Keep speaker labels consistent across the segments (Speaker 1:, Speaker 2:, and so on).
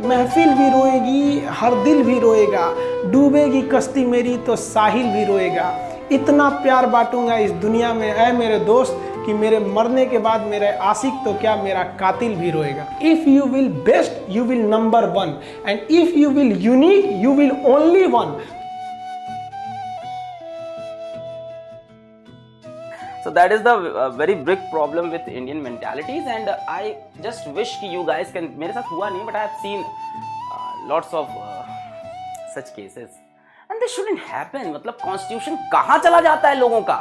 Speaker 1: महफिल भी रोएगी, हर दिल भी रोएगा, डूबेगी कश्ती मेरी तो साहिल भी रोएगा। इतना प्यार बांटूंगा इस दुनिया में ऐ मेरे दोस्त कि मेरे मरने के बाद मेरे आशिक तो क्या मेरा कातिल भी रोएगा। If you will best you will number one, and if you will unique you will only one.
Speaker 2: So that is the very big problem with Indian mentalities, and I just wish कि you guys can, मेरे साथ हुआ नहीं but I have seen lots of such cases and they shouldn't happen। मतलब constitution कहाँ चला जाता है लोगों का?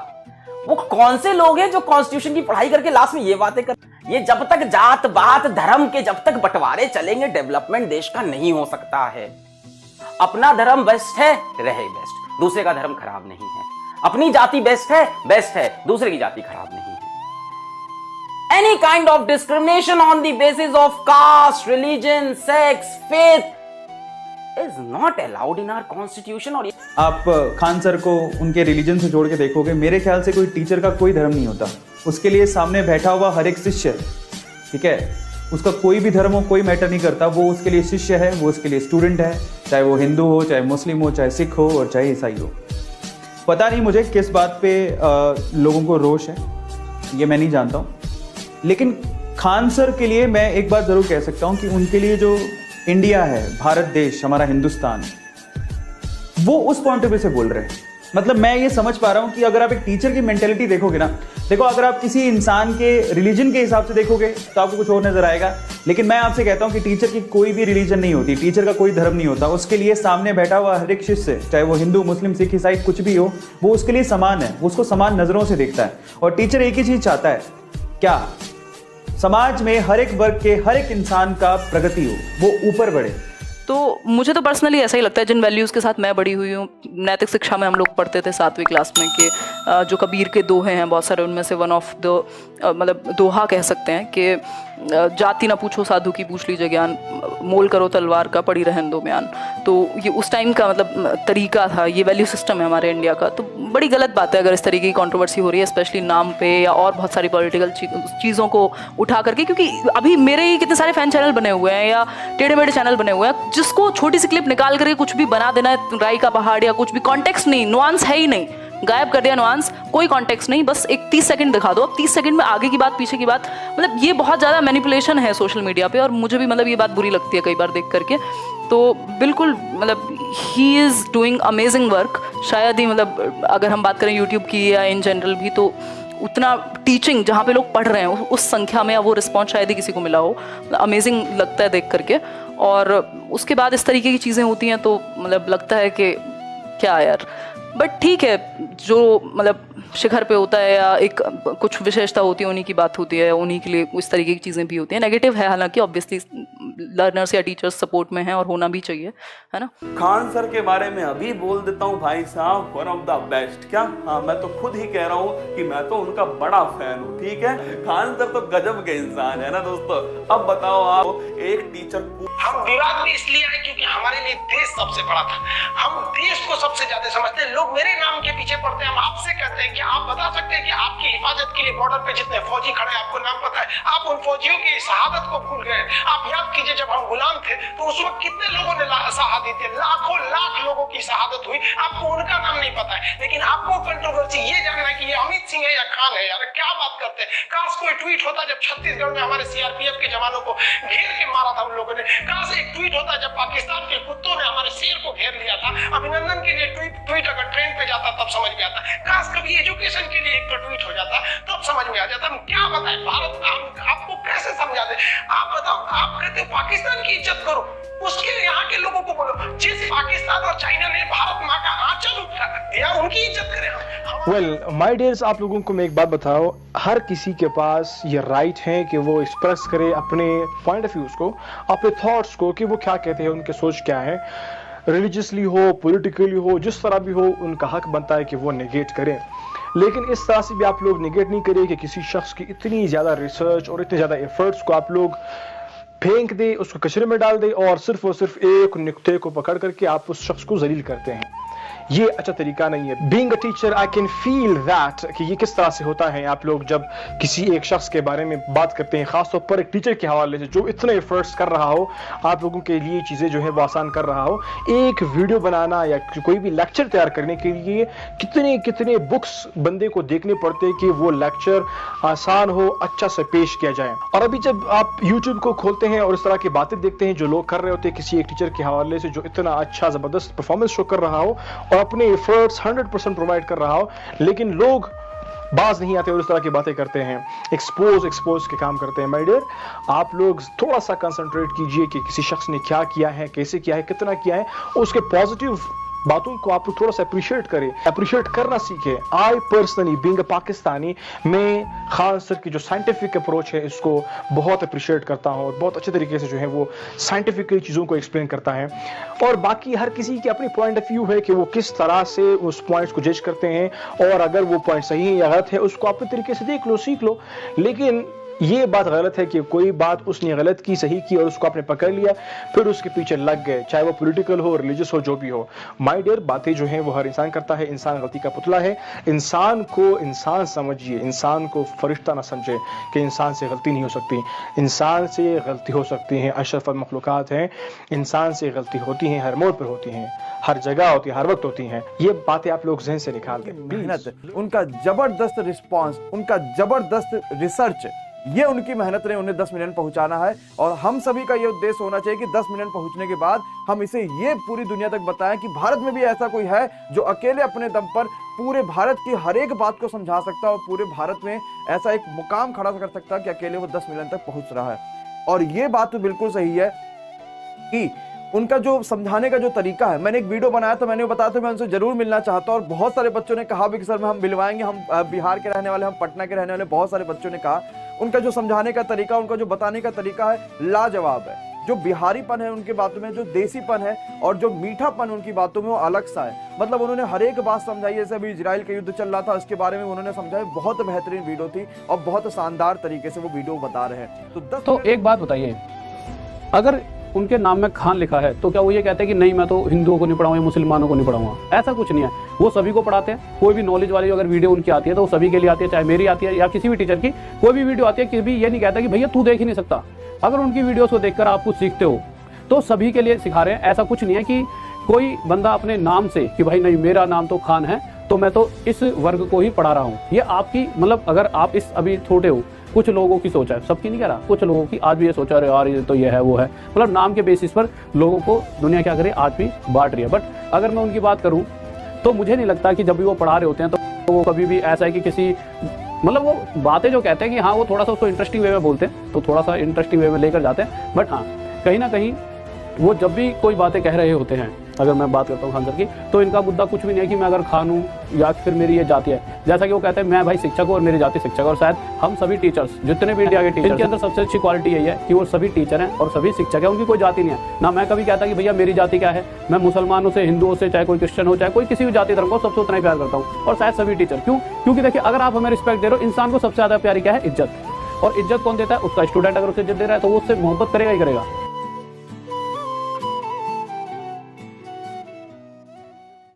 Speaker 2: वो कौन से लोग हैं जो कॉन्स्टिट्यूशन की पढ़ाई करके लास्ट में ये बातें कर, ये जब तक जात बात धर्म के जब तक बंटवारे चलेंगे डेवलपमेंट देश का नहीं हो सकता है। अपना धर्म बेस्ट है, रहे बेस्ट, दूसरे का धर्म खराब नहीं है। अपनी जाति बेस्ट है, दूसरे की जाति खराब नहीं है। Any kind of discrimination on the basis of caste, religion, sex, faith is not allowed in our constitution। और
Speaker 3: आप खान सर को उनके रिलीजन से जोड़ के देखोगे, मेरे ख्याल से कोई टीचर का कोई धर्म नहीं होता। उसके लिए सामने बैठा हुआ हर एक शिष्य, ठीक है, उसका कोई भी धर्म हो कोई मैटर नहीं करता, वो उसके लिए शिष्य है, वो उसके लिए स्टूडेंट है, चाहे वो हिंदू हो, चाहे मुस्लिम हो, चाहे सिख हो और चाहे ईसाई हो। पता नहीं मुझे किस बात पे लोगों को रोष है, ये मैं नहीं जानता हूँ, लेकिन खान सर के लिए मैं एक बात ज़रूर कह सकता हूँ कि उनके लिए जो इंडिया है, भारत देश, हमारा हिंदुस्तान, वो उस पॉइंट ऑफ व्यू से बोल रहे हैं। मतलब मैं ये समझ पा रहा हूँ कि अगर आप एक टीचर की मेंटेलिटी देखोगे ना, देखो अगर आप किसी इंसान के रिलीजन के हिसाब से देखोगे तो आपको कुछ और नजर आएगा, लेकिन मैं आपसे कहता हूँ कि टीचर की कोई भी रिलीजन नहीं होती, टीचर का कोई धर्म नहीं होता। उसके लिए सामने बैठा हुआ हर एक शिष्य, चाहे वो हिंदू, मुस्लिम, सिख, ईसाई कुछ भी हो, वो उसके लिए समान है, वो उसको समान नजरों से देखता है। और टीचर एक ही चीज चाहता है, क्या? समाज में हर एक वर्ग के हर एक इंसान का प्रगति हो, वो ऊपर बढ़े।
Speaker 4: तो मुझे तो पर्सनली ऐसा ही लगता है, जिन वैल्यूज़ के साथ मैं बड़ी हुई हूँ, नैतिक शिक्षा में हम लोग पढ़ते थे 7वीं क्लास में कि जो कबीर के दोहे हैं बहुत सारे, उनमें से वन ऑफ द मतलब दोहा कह सकते हैं कि जाति ना पूछो साधु की पूछ लीजिए ज्ञान, मोल करो तलवार का पड़ी रहन दो म्यान। तो ये उस टाइम का मतलब तरीका था, ये वैल्यू सिस्टम है हमारे इंडिया का। तो बड़ी गलत बात है अगर इस तरीके की कंट्रोवर्सी हो रही है, स्पेशली नाम पे या और बहुत सारी पॉलिटिकल चीज़ों को उठा करके, क्योंकि अभी मेरे ही कितने सारे फैन चैनल बने हुए हैं या टेढ़े मेढ़े चैनल बने हुए हैं, जिसको छोटी सी क्लिप निकाल करके कुछ भी बना देना है, राई का पहाड़ या कुछ भी, कॉन्टेक्स्ट नहीं, नुआंस है ही नहीं, गायब कर दिया नुआंस, कोई कॉन्टेक्स्ट नहीं, बस एक 30 सेकंड दिखा दो, अब 30 सेकंड में आगे की बात पीछे की बात, मतलब ये बहुत ज़्यादा मैनिपुलेशन है सोशल मीडिया पे। और मुझे भी मतलब ये बात बुरी लगती है कई बार देख करके। तो बिल्कुल मतलब he is doing amazing work. शायद ही मतलब अगर हम बात करें यूट्यूब की या इन जनरल भी, तो उतना टीचिंग जहाँ पे लोग पढ़ रहे हैं उस संख्या में या वो रिस्पॉन्स शायद ही किसी को मिला हो। अमेजिंग लगता है देख करके। और उसके बाद इस तरीके की चीज़ें होती हैं तो मतलब लगता है कि क्या यार, बट ठीक है, जो मतलब शिखर पे होता है या एक कुछ विशेषता होती है उन्हीं की बात होती है, उन्हीं के लिए इस तरीके की चीज़ें भी होती हैं। नेगेटिव है हालांकि, ऑब्वियसली लर्नर्स या टीचर्स सपोर्ट में हैं और होना भी चाहिए, है ना।
Speaker 5: खान सर के बारे में अभी बोल देता हूँ भाई साहब, वन ऑफ द बेस्ट। क्या हाँ, मैं तो खुद ही कह रहा हूँ कि मैं तो उनका बड़ा फैन हूँ, ठीक है। खान सर तो गजब के इंसान है ना दोस्तों। अब बताओ आप, एक टीचर,
Speaker 1: हम विवाद में इसलिए आए क्योंकि हमारे लिए देश सबसे बड़ा था, हम देश को सबसे ज्यादा समझते हैं। लोग मेरे नाम के पीछे पड़ते हैं, हम आपसे कहते हैं कि आप बता सकते हैं कि आपकी हिफाजत के लिए बॉर्डर पे जितने फौजी खड़े हैं, आपको नाम पता है? आप उन फौजियों की शहादत को भूल गए। आप याद कीजिए, जब हम गुलाम थे तो उस वक्त कितने लोगों ने शहादत दी, लाखों लाख लोगों की शहादत हुई, आपको उनका नाम नहीं पता है। लेकिन आपको कंट्रोवर्सी ये जानना है कि ये अमित सिंह है या खान है। यार क्या बात करते हैं। काश कोई ट्वीट होता जब छत्तीसगढ़ में हमारे सीआरपीएफ के जवानों को घेर के मारा था उन लोगों ने। काश एक ट्वीट होता जब पाकिस्तान के कुत्तों ने हमारे शेर को घेर लिया था। अभिनंदन के लिए ट्वीट अगर ट्रेन पे जाता तब समझ में आता। काश कभी एजुकेशन के लिए एक तो ट्वीट हो जाता तब समझ में आ जाता। हम क्या बताएं, भारत हम आपको कैसे समझा दे? आप बताओ, आप कहते हो पाकिस्तान की इज्जत करो, उसके लिए यहाँ के लोगों को बोलो जिस पाकिस्तान और चाइना ने भारत माँ का आंचल उठा दिया, उनकी इज्जत करें हम।
Speaker 6: वेल माय डियर्स, आप लोगों को मैं एक बात बताओ, हर किसी के पास ये राइट है कि वो एक्सप्रेस करे अपने पॉइंट ऑफ व्यूज को, अपने थॉट्स को, कि वो क्या कहते हैं, उनके सोच क्या है, रिलीजियसली हो, पॉलिटिकली हो, जिस तरह भी हो, उनका हक बनता है कि वो नेगेट करें। लेकिन इस तरह से भी आप लोग नेगेट नहीं करिए कि किसी शख्स की इतनी ज़्यादा रिसर्च और इतने ज़्यादा एफर्ट्स को आप लोग फेंक दे, उसको कचरे में डाल दे और सिर्फ एक नुक्ते को पकड़ करके आप उस शख्स को जलील करते हैं। ये अच्छा तरीका नहीं है। Being a teacher I can feel that कि ये किस तरह से होता है। आप लोग जब किसी एक शख्स के बारे में बात करते हैं, खासतौर पर एक टीचर के हवाले से जो इतने एफर्ट्स कर रहा हो, आप लोगों के लिए चीज़ें जो है वो आसान कर रहा हो, एक वीडियो बनाना या कोई भी लेक्चर तैयार करने के लिए कितने कितने बुक्स बंदे को देखने पड़ते हैं कि वो लेक्चर आसान हो, अच्छा से पेश किया जाए। और अभी जब आप यूट्यूब को खोलते हैं और इस तरह की बातें देखते हैं जो लोग कर रहे होते हैं किसी एक टीचर के हवाले से जो इतना अच्छा ज़बरदस्त परफॉर्मेंस शो कर रहा हो और अपने एफर्ट्स 100% प्रोवाइड कर रहा हो, लेकिन लोग बाज नहीं आते और इस तरह की बातें करते हैं, एक्सपोज के काम करते हैं। माय डियर, आप लोग थोड़ा सा कंसंट्रेट कीजिए कि किसी शख्स ने क्या किया है, कैसे किया है, कितना किया है, उसके पॉजिटिव बातों को आप लोग थोड़ा सा अप्रिशिएट करें, अप्रिशिएट करना सीखें। I personally being a Pakistani, मैं खान सर की जो साइंटिफिक अप्रोच है इसको बहुत अप्रिशिएट करता हूँ और बहुत अच्छे तरीके से जो है वो साइंटिफिकली चीज़ों को एक्सप्लेन करता है। और बाकी हर किसी की अपनी पॉइंट ऑफ व्यू है कि वो किस तरह से उस पॉइंट्स को जज करते हैं, और अगर वो पॉइंट सही है या गलत है उसको अपने तरीके से देख लो, सीख लो। लेकिन ये बात गलत है कि कोई बात उसने गलत की, सही की और उसको आपने पकड़ लिया, फिर उसके पीछे लग गए, चाहे वो पॉलिटिकल हो, रिलीजियस हो, जो भी हो। माय डियर, बातें जो हैं वो हर इंसान करता है, इंसान गलती का पुतला है। इंसान को इंसान समझिए, इंसान को फरिश्ता ना समझे कि इंसान से गलती नहीं हो सकती। इंसान से गलती हो सकती है, अशरफुल मखलूकात हैं, इंसान से गलती होती हैं, हर मोड़ पर होती हैं, हर जगह होती है, हर वक्त होती हैं। ये बातें आप लोग जहन से निकाल दें।
Speaker 7: मेहनत, उनका जबरदस्त रिस्पांस, उनका जबरदस्त रिसर्च, ये उनकी मेहनत ने उन्हें 10 मिलियन पहुंचाना है। और हम सभी का ये उद्देश्य होना चाहिए कि 10 मिलियन पहुंचने के बाद हम इसे ये पूरी दुनिया तक बताएं कि भारत में भी ऐसा कोई है जो अकेले अपने दम पर पूरे भारत की हर एक बात को समझा सकता है और पूरे भारत में ऐसा एक मुकाम खड़ा कर सकता है कि अकेले वो 10 मिलियन तक पहुंच रहा है। और ये बात तो बिल्कुल सही है कि उनका जो समझाने का जो तरीका है, मैंने एक वीडियो बनाया था, मैंने बताया था मैं उनसे जरूर मिलना चाहता हूँ। और बहुत सारे बच्चों ने कहा भी कि सर हम मिलवाएंगे, हम बिहार के रहने वाले, हम पटना के रहने वाले, बहुत सारे बच्चों ने कहा। उनका जो समझाने का तरीका, उनका जो बताने का तरीका है, लाजवाब है। जो बिहारीपन है उनकी बातों में, जो देसीपन है और जो मीठापन उनकी बातों में, वो अलग सा है। मतलब उन्होंने हर एक बात समझाई। जैसे अभी इजराइल का युद्ध चल रहा था, उसके बारे में उन्होंने समझाया। बहुत बेहतरीन वीडियो थी और बहुत शानदार तरीके से वो वीडियो बता रहे हैं।
Speaker 8: तो एक बात बताइए, अगर उनके नाम में खान लिखा है तो क्या वो ये कहते हैं कि नहीं मैं तो हिंदुओं को नहीं पढ़ाऊंगा या मुसलमानों को नहीं पढ़ाऊंगा? ऐसा कुछ नहीं है, वो सभी को पढ़ाते हैं। कोई भी नॉलेज वाली अगर वीडियो उनकी आती है तो वो सभी के लिए आती है, चाहे मेरी आती है या किसी भी टीचर की कोई भी वीडियो आती है। किसी भी ये नहीं कहता कि भैया तू देख ही नहीं सकता। अगर उनकी वीडियोस को देखकर आप कुछ सीखते हो तो सभी के लिए सिखा रहे हैं। ऐसा कुछ नहीं है कि कोई बंदा अपने नाम से कि भाई नहीं मेरा नाम तो खान है तो मैं तो इस वर्ग को ही पढ़ा रहा हूँ। ये आपकी मतलब अगर आप इस अभी छोटे हो, कुछ लोगों की सोच है, सबकी नहीं कह रहा, कुछ लोगों की आज भी ये सोच है यार ये तो ये है वो है, मतलब नाम के बेसिस पर लोगों को दुनिया क्या करे आज भी बांट रही है। बट अगर मैं उनकी बात करूं तो मुझे नहीं लगता कि जब भी वो पढ़ा रहे होते हैं तो वो कभी भी ऐसा है कि किसी मतलब वो बातें जो कहते हैं कि हाँ वो थोड़ा सा उसको इंटरेस्टिंग वे में बोलते हैं तो थोड़ा सा इंटरेस्टिंग वे में लेकर जाते हैं। बट हाँ कहीं ना कहीं वो जब भी कोई बातें कह रहे होते हैं, अगर मैं बात करता हूँ खान सर की, तो इनका मुद्दा कुछ भी नहीं है कि मैं अगर खान हूँ या फिर मेरी ये जाति है। जैसा कि वो कहते हैं मैं भाई शिक्षक हूँ और मेरी जाति शिक्षक, और शायद हम सभी टीचर्स जितने भी इंडिया के टीचर के अंदर सबसे अच्छी क्वालिटी यही है कि वो सभी टीचर हैं और सभी शिक्षक हैं, उनकी कोई जाति नहीं है। ना मैं कभी कहता कि भैया मेरी जाति क्या है, मैं मुसलमानों से, हिंदुओं से, चाहे कोई क्रिश्चियन हो, चाहे कोई किसी भी जाति धर्म को, सबसे उतना ही प्यार करता हूँ। और शायद सभी टीचर, क्यों? क्योंकि देखिए अगर आप हमें रिस्पेक्ट दे रहे हो, इंसान को सबसे ज़्यादा प्यारी क्या है? इज्जत। और इज्जत कौन देता है? उसका स्टूडेंट। अगर उसे इज्जत दे रहा है तो वो उससे मोहब्बत करेगा ही करेगा।